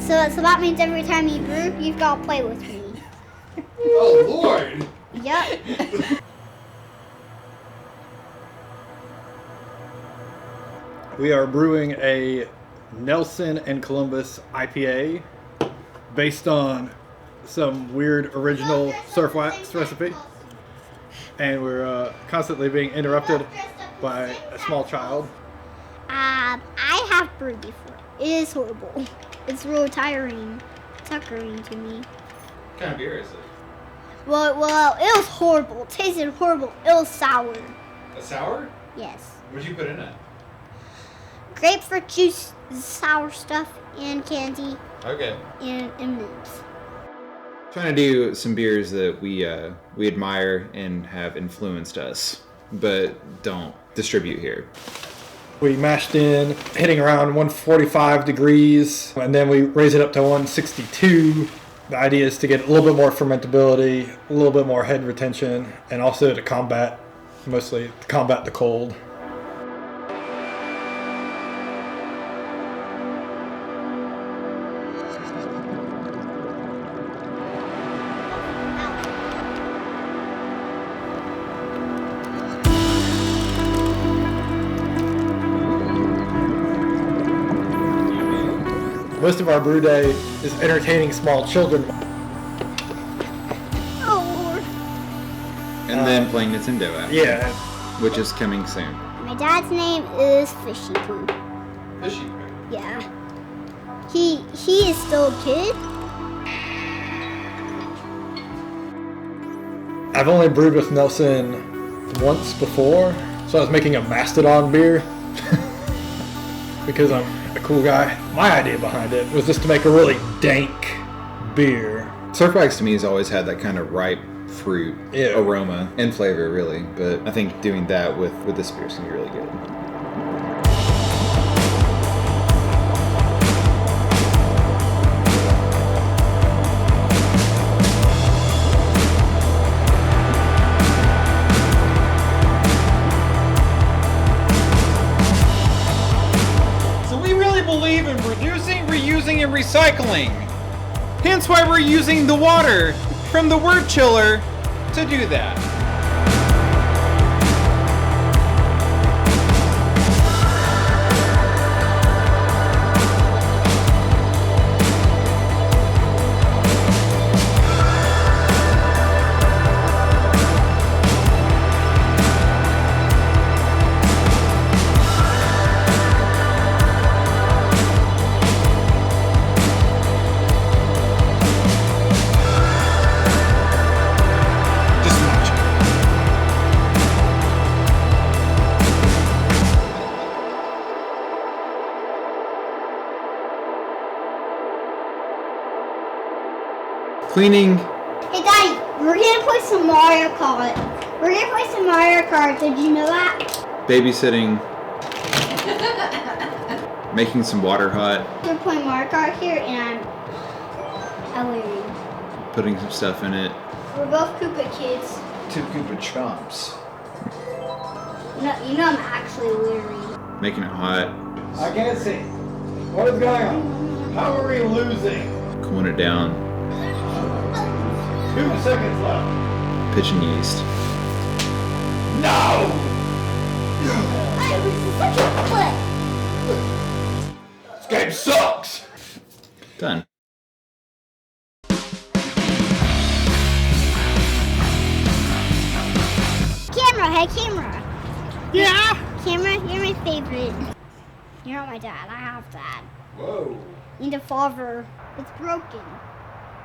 So that means every time you brew, you've got to play with me. Oh, Lord! Yep. We are brewing a Nelson and Columbus IPA based on some weird original surf wax recipe. And we're constantly being interrupted by a small child. I have brewed before. It is horrible. It's real tiring, tuckering to me. What kind of beer is it? Well, it was horrible. It tasted horrible. It was sour. A sour? Yes. What'd you put in it? Grapefruit juice, sour stuff, and candy. Okay. And mints. Trying to do some beers that we admire and have influenced us, but don't distribute here. We mashed in, hitting around 145 degrees, and then we raise it up to 162. The idea is to get a little bit more fermentability, a little bit more head retention, and also to combat the cold. Most of our brew day is entertaining small children. Oh, Lord. And then playing Nintendo after. Yeah. Which is coming soon. My dad's name is Fishy Poo. Fishy poo. Yeah. He is still a kid. I've only brewed with Nelson once before, so I was making a Mastodon beer because I'm a cool guy. My idea behind it was just to make a really dank beer. Surfwax to me has always had that kind of ripe fruit aroma and flavor, really. But I think doing that with this beer is going to be really good. Believe in reducing, reusing, and recycling. Hence why we're using the water from the word chiller to do that. Cleaning. Hey, Daddy, we're gonna play some Mario Kart. Did you know that? Babysitting. Making some water hot. We're playing Mario Kart here, and I'm wearing. Putting some stuff in it. We're both Koopa kids. Two Koopa chumps. You know I'm actually wearing. Making it hot. I can't see. What is going on? How are we losing? Cooling it down. 2 seconds left. Pitch and yeast. No! I was such a flip. This game sucks! Done. Camera, hey camera. Yeah? Camera, you're my favorite. You're not my dad, I have dad. Whoa. You need a father. It's broken.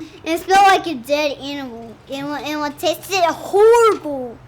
And it smelled like a dead animal. And it tasted horrible.